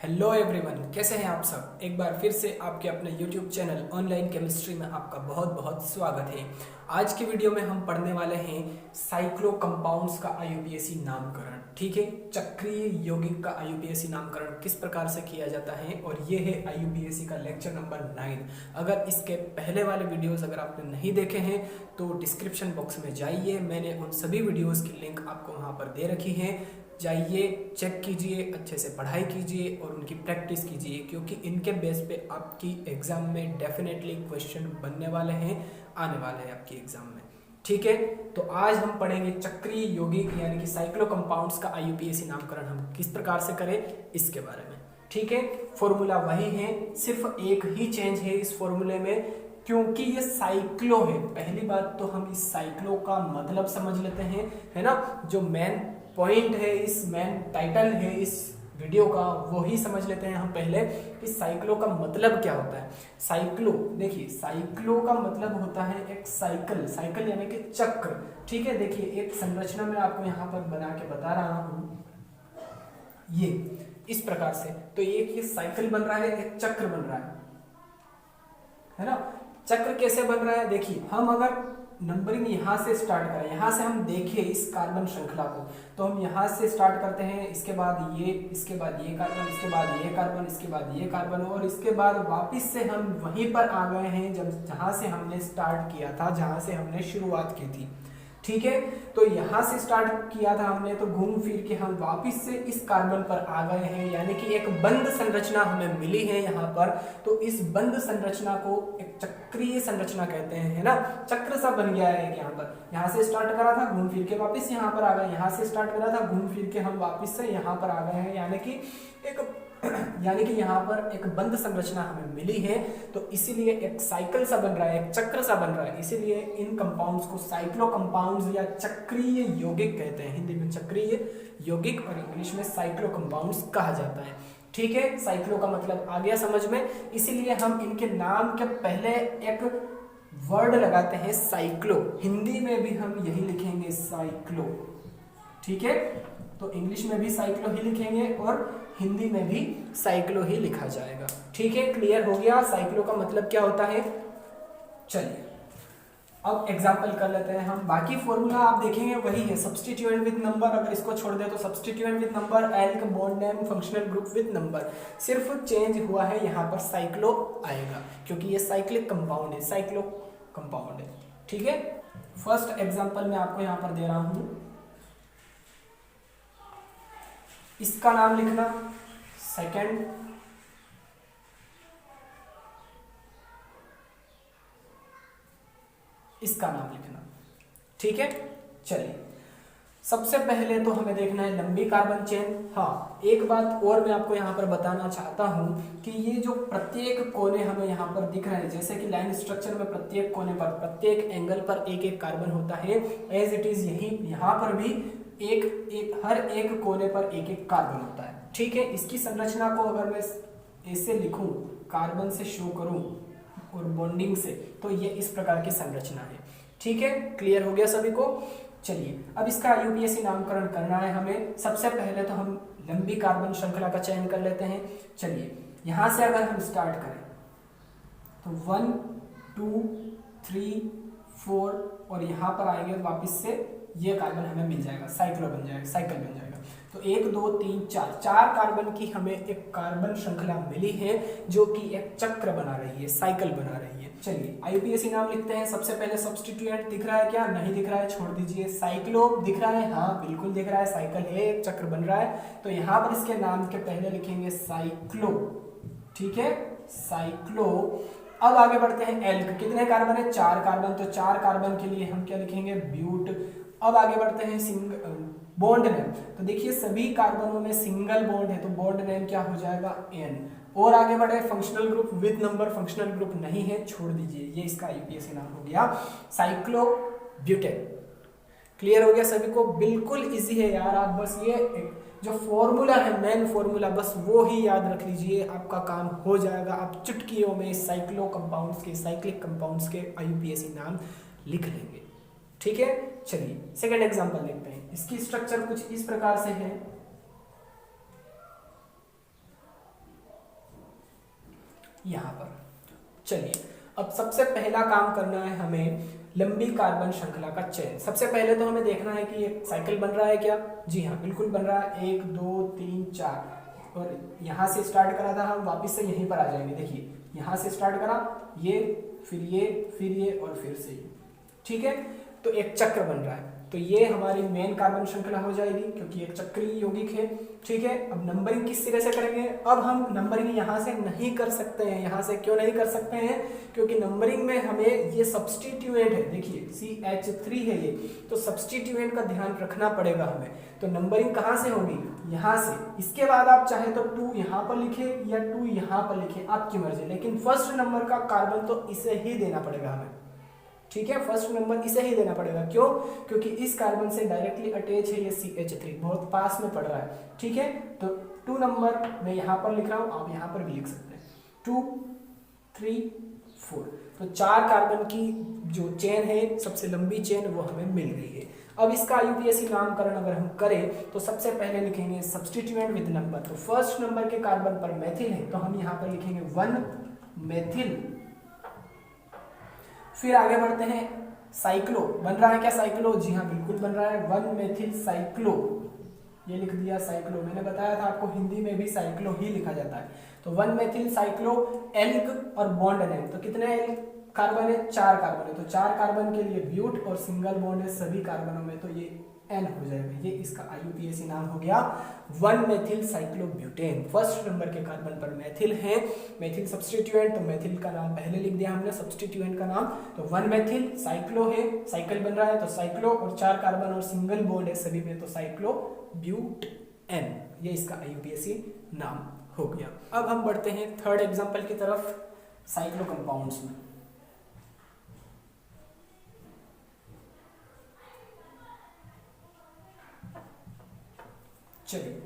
Hello everyone, कैसे हैं आप सब। एक बार फिर से आपके अपने यूट्यूब चैनल ऑनलाइन केमिस्ट्री में आपका बहुत बहुत स्वागत है। आज की वीडियो में हम पढ़ने वाले हैं साइक्लो कंपाउंड्स का आईयूपीएसी नामकरण। ठीक है, चक्रीय यौगिक का आईयूपीएसी नामकरण किस प्रकार से किया जाता है, और ये है आईयूपीएसी का लेक्चर नंबर 9। अगर इसके पहले वाले वीडियोस अगर आपने नहीं देखे हैं तो डिस्क्रिप्शन बॉक्स में जाइए, मैंने उन सभी वीडियोस की लिंक आपको वहाँ पर दे रखी है। जाइए, चेक कीजिए, अच्छे से पढ़ाई कीजिए और उनकी प्रैक्टिस कीजिए, क्योंकि इनके बेस पे आपकी एग्जाम में डेफिनेटली क्वेश्चन बनने वाले हैं, आने वाले हैं आपकी एग्जाम में। ठीक है, तो आज हम पढ़ेंगे चक्रीय यौगिक यानी कि साइक्लो कंपाउंड्स का आईयूपीएसी नामकरण हम किस प्रकार से करें इसके बारे में। ठीक है, फॉर्मूला वही है, सिर्फ एक ही चेंज है इस फॉर्मूले में, क्योंकि ये साइक्लो है। पहली बात तो हम इस साइक्लो का मतलब समझ लेते हैं, है ना। जो मेन पॉइंट है, इस मेन टाइटल है इस वीडियो का, वो ही समझ लेते हैं हम पहले कि साइक्लो का मतलब क्या होता है। साइक्लो, देखिए साइक्लो का मतलब होता है एक साइकिल, साइकिल यानी कि चक्र। ठीक है, देखिए एक संरचना में आपको यहाँ पर बना के बता रहा हूँ, ये इस प्रकार से। तो एक ये साइकिल बन रहा है, एक चक्र बन रहा है ना। चक्र कैसे बन रहा है, देखिए हम अगर नंबरिंग यहाँ से स्टार्ट करें, यहाँ से हम देखिए इस कार्बन श्रृंखला को, तो हम यहाँ से स्टार्ट करते हैं, इसके बाद ये, इसके बाद ये कार्बन, इसके बाद ये कार्बन, इसके बाद ये कार्बन, और इसके बाद वापस से हम वहीं पर आ गए हैं जब जहाँ से हमने स्टार्ट किया था, जहाँ से हमने शुरुआत की थी। ठीक है, तो यहाँ से स्टार्ट किया था हमने, तो घूम फिर के हम वापस से इस कार्बन पर आ गए हैं, यानी कि एक बंद संरचना हमें मिली है यहाँ पर। तो इस बंद संरचना को एक चक्रीय संरचना कहते हैं, है ना। चक्र सा बन गया है यहाँ पर, यहाँ से स्टार्ट करा था, घूम फिर के वापस यहाँ पर आ गए, यहाँ से स्टार्ट करा था, घूम फिर के हम वापस से यहाँ पर आ गए हैं, यानी कि यहाँ पर एक बंद संरचना हमें मिली है। तो इसीलिए एक साइकिल सा बन रहा है, एक चक्र सा बन रहा है, इसीलिए इन कंपाउंड्स को साइक्लो कंपाउंड्स या चक्रीय यौगिक कहते हैं। हिंदी में चक्रीय यौगिक और इंग्लिश में साइक्लो कंपाउंड्स कहा जाता है। ठीक है, साइक्लो का मतलब आ गया समझ में, इसीलिए हम इनके नाम के पहले एक वर्ड लगाते हैं साइक्लो। हिंदी में भी हम यही लिखेंगे साइक्लो। ठीक है, तो इंग्लिश में भी साइक्लो ही लिखेंगे और हिंदी में भी साइक्लो ही लिखा जाएगा। ठीक है, क्लियर हो गया साइक्लो का मतलब क्या होता है। चलिए अब एग्जांपल कर लेते हैं हम। बाकी फॉर्मूला आप देखेंगे वही है, सब्स्टिट्यूएंट विद नंबर। अगर इसको छोड़ दे तो substituent with number, elk, bond name, functional group with number. सिर्फ चेंज हुआ है, यहाँ पर साइक्लो आएगा क्योंकि ये साइक्लिक कंपाउंड है, साइक्लो कंपाउंड है। ठीक है, फर्स्ट एग्जांपल मैं आपको यहाँ पर दे रहा हूँ, इसका नाम लिखना। सेकंड, इसका नाम लिखना। ठीक है, चलिए सबसे पहले तो हमें देखना है लंबी कार्बन चेन। हाँ, एक बात और मैं आपको यहाँ पर बताना चाहता हूँ कि ये जो प्रत्येक कोने हमें यहाँ पर दिख रहे हैं, जैसे कि लाइन स्ट्रक्चर में प्रत्येक कोने पर, प्रत्येक एंगल पर एक एक कार्बन होता है, एज इट इज यही यहाँ पर भी हर एक कोने पर एक एक कार्बन होता है। ठीक है, इसकी संरचना को अगर मैं ऐसे लिखूं, कार्बन से शो करूं और बॉन्डिंग से, तो ये इस प्रकार की संरचना है। ठीक है, क्लियर हो गया सभी को। चलिए अब इसका आईयूपीएसी नामकरण करना है हमें। सबसे पहले तो हम लंबी कार्बन श्रृंखला का चयन कर लेते हैं। चलिए यहां से अगर हम स्टार्ट करें तो 1 2 3 4 और यहाँ पर आएंगे वापस से ये कार्बन हमें मिल जाएगा, साइक्लो बन जाएगा, साइकिल बन जाएगा। तो 1 2 3 4 चार कार्बन की हमें एक कार्बन श्रृंखला मिली है जो कि एक चक्र बना रही है, साइकिल बना रही है। चलिए आईयूपीएसी नाम लिखते हैं। सबसे पहले सब्स्टिट्यूएंट दिख रहा है क्या, नहीं दिख रहा है, छोड़ दीजिए। साइक्लो दिख रहा है, हाँ बिल्कुल दिख रहा है, साइकिल है, एक चक्र बन रहा है। तो यहाँ पर इसके नाम के पहले लिखेंगे साइक्लो। ठीक है, साइक्लो। अब आगे बढ़ते हैं, एल्क। कितने कार्बन है, 4 कार्बन, तो 4 कार्बन के लिए हम क्या लिखेंगे, ब्यूट। अब आगे बढ़ते हैं बॉन्ड नेम। तो देखिए सभी कार्बनों में सिंगल बॉन्ड है, तो बॉन्ड नेम क्या हो जाएगा, एन। और आगे बढ़े, functional group with number, functional group नहीं है, छोड़ दीजिए, ये इसका आईयूपीएसी नाम हो गया साइक्लो ब्यूटेन। क्लियर हो गया सभी को, बिल्कुल इजी है यार। आप बस ये जो फॉर्मूला है, मेन फॉर्मूला, बस वो ही याद रख लीजिए, आपका काम हो जाएगा। आप चुटकियों में साइक्लो कंपाउंड्स के, साइक्लिक कंपाउंड्स के आईयूपीएसी नाम लिख लेंगे। ठीक है, चलिए सेकंड एग्जांपल देखते हैं। इसकी स्ट्रक्चर कुछ इस प्रकार से है। यहाँ पर। चलिए अब सबसे पहला काम करना है हमें लंबी कार्बन श्रृंखला का चयन। सबसे पहले तो हमें देखना है कि एक साइकिल बन रहा है क्या। जी हाँ, बिल्कुल बन रहा है। 1 2 3 4 और यहाँ से स्टार्ट करा था, हम वापस से यहीं पर आ जाएंगे। देखिए यहाँ से स्टार्ट करा, ये फिर ये और फिर से ये। ठीक है, तो एक चक्र बन रहा है। तो ये हमारी मेन कार्बन श्रृंखला हो जाएगी क्योंकि एक चक्रीय यौगिक है। ठीक है, अब नंबरिंग किस तरह से करेंगे। अब हम नंबरिंग यहाँ से नहीं कर सकते हैं। यहाँ से क्यों नहीं कर सकते हैं, क्योंकि नंबरिंग में हमें ये सब्स्टिट्यूएंट है। देखिए CH3 है ये, तो सब्स्टिट्यूएंट का ध्यान रखना पड़ेगा हमें। तो नंबरिंग कहाँ से होगी, यहाँ से। इसके बाद आप चाहे तो 2 यहाँ पर लिखे या 2 यहाँ पर लिखे, आपकी मर्जी, लेकिन फर्स्ट नंबर का कार्बन तो इसे ही देना पड़ेगा हमें। ठीक है, फर्स्ट नंबर इसे ही देना पड़ेगा। क्यों, क्योंकि इस कार्बन से डायरेक्टली अटैच है ये CH3, बहुत पास में पड़ रहा है। ठीक है, तो 2 नंबर मैं यहाँ पर लिख रहा हूँ, आप यहाँ पर भी लिख सकते हैं। 2 3 4, तो 4 कार्बन की जो चेन है, सबसे लंबी चेन, वो हमें मिल गई है। अब इसका IUPAC नामकरण अगर हम करें तो सबसे पहले लिखेंगे सब्स्टिट्यूएंट विद नंबर। तो फर्स्ट नंबर के कार्बन पर मेथिल है, तो हम यहाँ पर लिखेंगे 1 मेथिल। फिर आगे बढ़ते हैं, साइक्लो बन रहा है क्या, साइक्लो। जी हाँ, बिल्कुल बन रहा है। 1 मेथिल साइक्लो, ये लिख दिया साइक्लो। मैंने बताया था आपको हिंदी में भी साइक्लो ही लिखा जाता है। तो 1 मेथिल साइक्लो। एल्क और बॉन्ड नेम, तो कितने कार्बन है, 4 कार्बन है। तो 4 कार्बन के लिए ब्यूट और सिंगल बॉन्ड है सभी कार्बनों में, तो ये N हो जाएगा। ये इसका IUPAC नाम हो गया 1 मेथिल साइक्लोब्यूटेन। फर्स्ट नंबर के कार्बन पर मेथिल है, मेथिल सब्स्टिट्यूएंट, तो मेथिल का नाम पहले लिख दिया हमने, सब्स्टिट्यूएंट का नाम। तो 1 मेथिल साइक्लो है, साइकिल बन रहा है, तो साइक्लो, और 4 कार्बन और सिंगल बॉन्ड है सभी में, तो साइक्लोब्यूटेन। ये इसका IUPAC नाम हो गया। अब हम बढ़ते हैं थर्ड एग्जाम्पल की तरफ, साइक्लो कंपाउंड्स में। चलिए,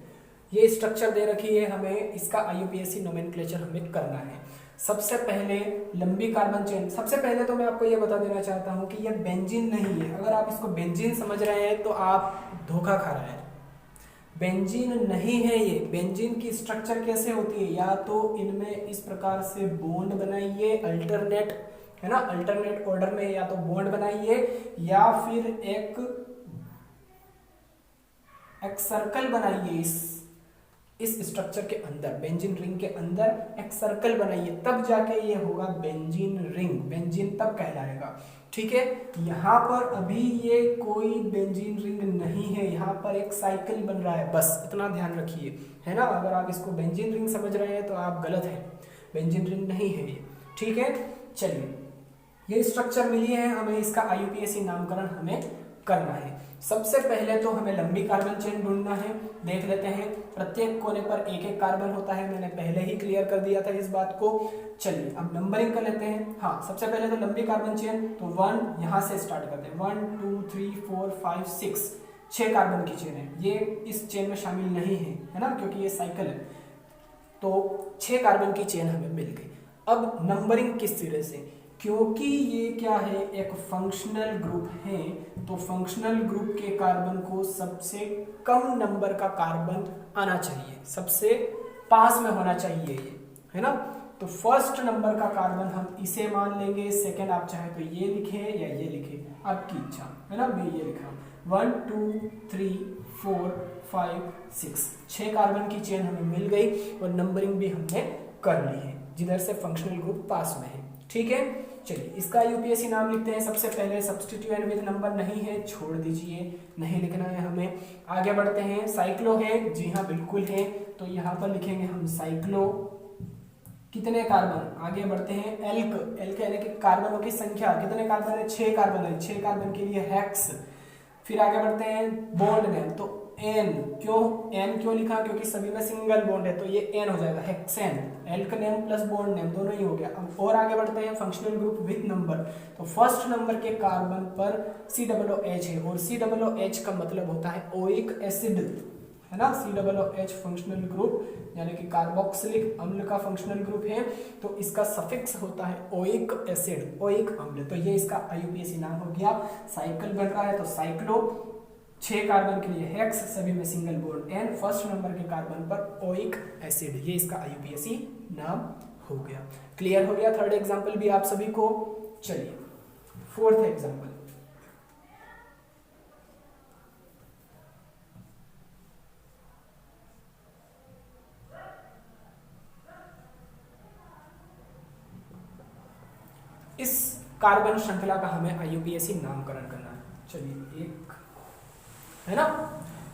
ये स्ट्रक्चर दे रखी है हमें, इसका IUPAC नोमेनक्लेचर हमें करना है। सबसे पहले लंबी कार्बन चेन। सबसे पहले तो मैं आपको ये बता देना चाहता हूं कि ये बेंजीन नहीं है। अगर आप इसको बेंजीन समझ रहे हैं तो आप धोखा खा रहे हैं। बेंजीन नहीं है ये। बेंजीन की स्ट्रक्चर कैसे होती है, या तो इनमें इस प्रकार से बॉन्ड बनाइए, अल्टरनेट है ना, अल्टरनेट ऑर्डर में या तो बॉन्ड बनाइए, या फिर एक सर्कल बनाइए इस स्ट्रक्चर के अंदर, बेंजीन रिंग के अंदर एक सर्कल बनाइए, तब जाके ये होगा बेंजीन रिंग, बेंजीन तब कहलाएगा। ठीक है, यहाँ पर अभी ये कोई बेंजीन रिंग नहीं है, यहाँ पर एक साइकिल बन रहा है, बस इतना ध्यान रखिए, है ना। अगर आप इसको बेंजीन रिंग समझ रहे हैं तो आप गलत हैं, बेंजीन रिंग नहीं है ये। ठीक है, चलिए, ये स्ट्रक्चर मिली है हमें, इसका IUPAC नामकरण हमें करना है। सबसे पहले तो हमें लंबी कार्बन चेन ढूंढना है। देख लेते हैं, प्रत्येक कोने पर एक एक कार्बन होता है, मैंने पहले ही क्लियर कर दिया था इस बात को। चलिए अब नंबरिंग कर लेते हैं। हाँ, सबसे पहले तो लंबी कार्बन चेन, तो 1 यहाँ से स्टार्ट करते हैं। 1 2 3 4 5 6, 6 कार्बन की चेन है। ये इस चेन में शामिल नहीं है ना, क्योंकि ये साइकिल है। तो 6 कार्बन की चेन हमें मिल गई। अब नंबरिंग किस तरह से, क्योंकि ये क्या है, एक फंक्शनल ग्रुप है, तो फंक्शनल ग्रुप के कार्बन को सबसे कम नंबर का कार्बन आना चाहिए, सबसे पास में होना चाहिए ये, है ना। तो फर्स्ट नंबर का कार्बन हम इसे मान लेंगे, सेकंड आप चाहे तो ये लिखें या ये लिखें, आपकी इच्छा, है ना। मैं ये लिख रहा हूँ 1 2 3 4 5 6, 6 कार्बन की चेन हमें मिल गई और नंबरिंग भी हमने कर ली है, जिधर से फंक्शनल ग्रुप पास में है। ठीक है, चलिए इसका IUPAC नाम लिखते हैं। सबसे पहले सब्स्टिट्यूएंट विद नंबर नहीं है, छोड़ दीजिए, नहीं लिखना है हमें। आगे बढ़ते हैं, साइक्लो है, जी हाँ बिल्कुल है, तो यहाँ पर लिखेंगे हम साइक्लो। कितने कार्बन, आगे बढ़ते हैं, एल्क, एल्क यानी कि कार्बनों की संख्या, कितने कार्बन है, 6 कार्बन है, 6 कार्बन के लिए हेक्स। फिर आगे बढ़ते हैं, बॉन्ड नेम, तो एन, क्यों लिखा, क्योंकि सभी में सिंगल बॉन्ड है, तो ये एन हो जाएगा, hexane. Elk name plus bond name दोनों ही हो गया। अब और आगे बढ़ते हैं, फंक्शनल ग्रुप विद नंबर, तो फर्स्ट नंबर के कार्बन पर COOH है, और COOH का मतलब होता है ओइक एसिड, है ना। COOH फंक्शनल ग्रुप यानी कि कार्बोक्सिलिक अम्ल का फंक्शनल ग्रुप है, तो इसका सफिक्स होता है ओइक एसिड, ओइक अम्ल, तो ये इसका IUPAC नाम हो गया। साइकिल बन रहा है, तो साइक्लो, 6 कार्बन के लिए हेक्स, सभी में single bond ane, first number के कार्बन पर ओइक एसिड, ये इसका IUPAC नाम हो गया। क्लियर हो गया थर्ड एग्जाम्पल भी आप सभी को। चलिए फोर्थ एग्जाम्पल। इस कार्बन श्रृंखला का हमें IUPAC नामकरण करना है। चलिए एक है ना,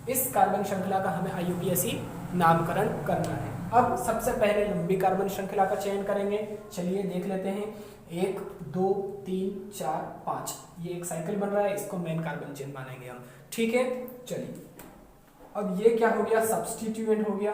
इस कार्बन श्रृंखला का हमें IUPAC नामकरण करना है। अब सबसे पहले लंबी कार्बन श्रृंखला का चयन करेंगे। चलिए देख लेते हैं, 1 2 3 4 5, ये एक साइकिल बन रहा है, इसको मेन कार्बन चेन मानेंगे हम। ठीक है, चलिए अब ये क्या हो गया, सब्स्टिट्यूएंट हो गया,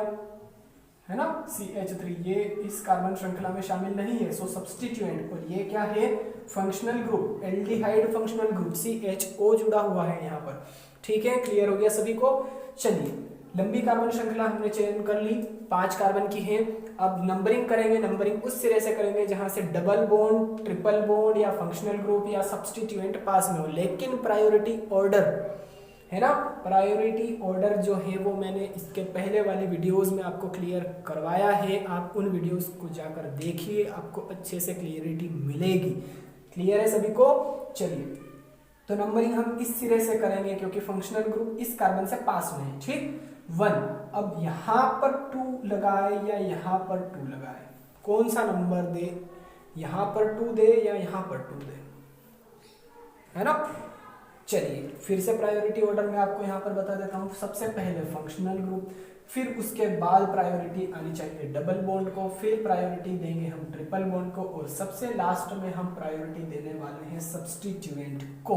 है ना, CH3, ये इस कार्बन श्रृंखला में शामिल नहीं है, सो सब्स्टिट्यूएंट। और ये क्या है, functional group, aldehyde functional group, CHO जुड़ा हुआ है यहाँ पर। ठीक है, क्लियर हो गया सभी को। चलिए लंबी कार्बन श्रृंखला हमने चयन कर ली, 5 कार्बन की है। अब नंबरिंग करेंगे, नंबरिंग उस सिरे से करेंगे जहां से डबल बॉन्ड, ट्रिपल बॉन्ड या फंक्शनल ग्रुप या सब्स्टिट्यूएंट पास में हो, लेकिन प्रायोरिटी ऑर्डर है ना, प्रायोरिटी ऑर्डर जो है वो मैंने इसके पहले वाले वीडियोस में आपको क्लियर करवाया है। आप उन वीडियोस को जाकर देखिए, आपको अच्छे से क्लियरिटी मिलेगी। क्लियर है सभी को। चलिए तो नंबरिंग हम इस सिरे से करेंगे क्योंकि फंक्शनल ग्रुप इस कार्बन से पास में है। ठीक, 1। अब यहां पर 2 लगाए या यहां पर 2 लगाए, कौन सा नंबर दे, यहां पर 2 दे या यहां पर 2 दे, है ना। चलिए फिर से प्रायोरिटी ऑर्डर में आपको यहां पर बता देता हूं। सबसे पहले फंक्शनल ग्रुप, फिर उसके बाद प्रायोरिटी आनी चाहिए डबल बॉन्ड को, फिर प्रायोरिटी देंगे हम ट्रिपल बॉन्ड को, और सबसे लास्ट में हम प्रायोरिटी देने वाले हैं सब्स्टिट्यूएंट को।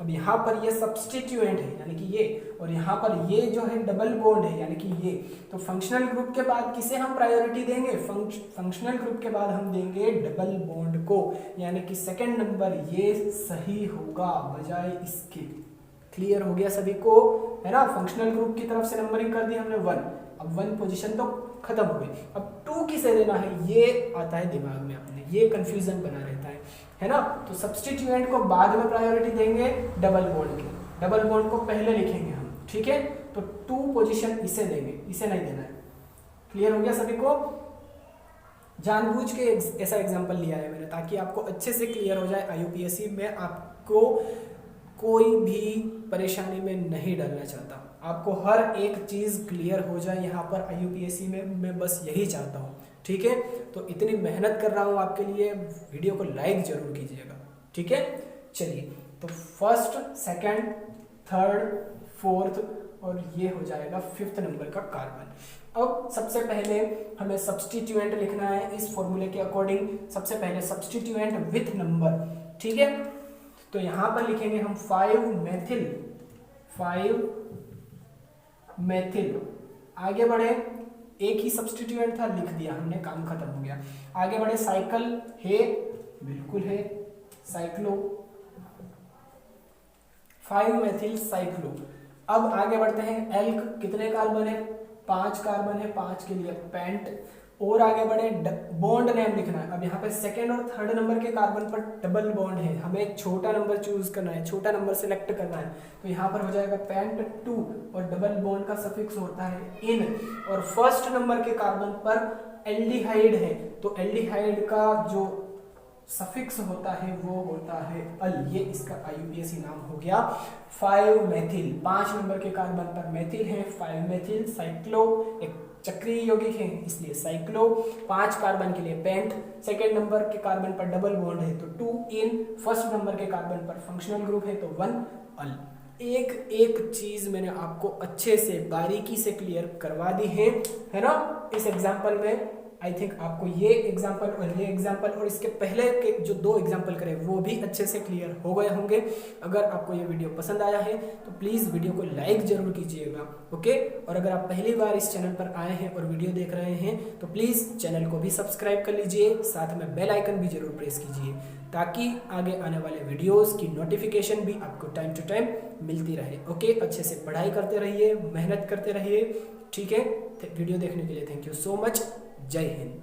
अब यहाँ पर ये सब्स्टिट्यूएंट है यानी कि ये, और यहाँ पर ये जो है डबल बॉन्ड है यानी कि ये। तो फंक्शनल ग्रुप के बाद किसे हम प्रायोरिटी देंगे, फंक्शनल ग्रुप के बाद हम देंगे डबल बॉन्ड को, यानी कि सेकेंड नंबर ये सही होगा बजाय इसके। क्लियर हो गया सभी को, है ना। फंक्शनल ग्रुप की तरफ से नंबरिंग कर दी हमने 1। अब 1 पोजीशन तो खत्म हो गई, अब 2 किसे देना है ये आता है दिमाग में अपने, ये कंफ्यूजन बना रहता है ना। तो सब्स्टिट्यूएंट को बाद में प्रायोरिटी देंगे डबल बॉन्ड के, डबल बॉन्ड को पहले लिखेंगे हम। ठीक है, तो 2 पोजीशन इसे देंगे, इसे नहीं देना है। क्लियर हो गया सभी को। जानबूझ के ऐसा एग्जाम्पल लिया है मैंने ताकि आपको अच्छे से क्लियर हो जाए। IUPAC में आपको कोई भी परेशानी में नहीं डालना चाहता, आपको हर एक चीज क्लियर हो जाए यहाँ पर IUPAC में, मैं बस यही चाहता हूँ। ठीक है, तो इतनी मेहनत कर रहा हूँ आपके लिए, वीडियो को लाइक जरूर कीजिएगा। ठीक है, चलिए तो फर्स्ट, सेकंड, थर्ड, फोर्थ और ये हो जाएगा 5th नंबर का कार्बन। अब सबसे पहले हमें सब्स्टिट्यूएंट लिखना है इस फॉर्मूले के अकॉर्डिंग। सबसे पहले सब्स्टिट्यूएंट विथ नंबर, ठीक है, तो यहां पर लिखेंगे हम 5 मेथिल। आगे बढ़े, एक ही सब्स्टिट्यूएंट था, लिख दिया हमने, काम खत्म हो गया। आगे बढ़े, साइकिल है, बिल्कुल है, साइक्लो, 5 मेथिल साइक्लो। अब आगे बढ़ते हैं, एल्क, कितने कार्बन है, 5 कार्बन है, 5 के लिए पेंट। और आगे बढ़े, बॉन्ड नेम लिखना है। अब यहाँ पे सेकंड और थर्ड नंबर के कार्बन पर डबल बॉन्ड है, हमें एक छोटा नंबर चूज करना है, छोटा नंबर सिलेक्ट करना है। तो यहाँ पर हो जाएगा पेंट 2 और डबल बॉन्ड का सफिक्स होता है इन। और फर्स्ट नंबर के कार्बन पर एल्डिहाइड है, तो एल्डिहाइड का जो सफिक्स होता है वो होता है अल, ये इसका IUPAC नाम हो गया 5 मेथिल। 5 नंबर के कार्बन पर मेथिल है, 5 मेथिल साइक्लो, एक चक्रीय यौगिक है इसलिए साइक्लो। 5 कार्बन के लिए पेंट, सेकेंड नंबर के कार्बन पर डबल बॉन्ड है तो 2 इन, फर्स्ट नंबर के कार्बन पर फंक्शनल ग्रुप है तो 1 अल। एक एक चीज मैंने आपको अच्छे से बारीकी से क्लियर करवा दी है ना इस एग्जाम्पल में। आई थिंक आपको ये एग्जाम्पल और ये एग्जाम्पल और इसके पहले के जो 2 एग्जाम्पल करे वो भी अच्छे से क्लियर हो गए होंगे। अगर आपको ये वीडियो पसंद आया है तो प्लीज़ वीडियो को लाइक जरूर कीजिएगा, ओके। और अगर आप पहली बार इस चैनल पर आए हैं और वीडियो देख रहे हैं तो प्लीज़ चैनल को भी सब्सक्राइब कर लीजिए, साथ में बेल आइकन भी जरूर प्रेस कीजिए ताकि आगे आने वाले वीडियोज़ की नोटिफिकेशन भी आपको टाइम टू टाइम मिलती रहे, ओके। अच्छे से पढ़ाई करते रहिए, मेहनत करते रहिए, ठीक है। वीडियो देखने के लिए थैंक यू सो मच। जय हिंद।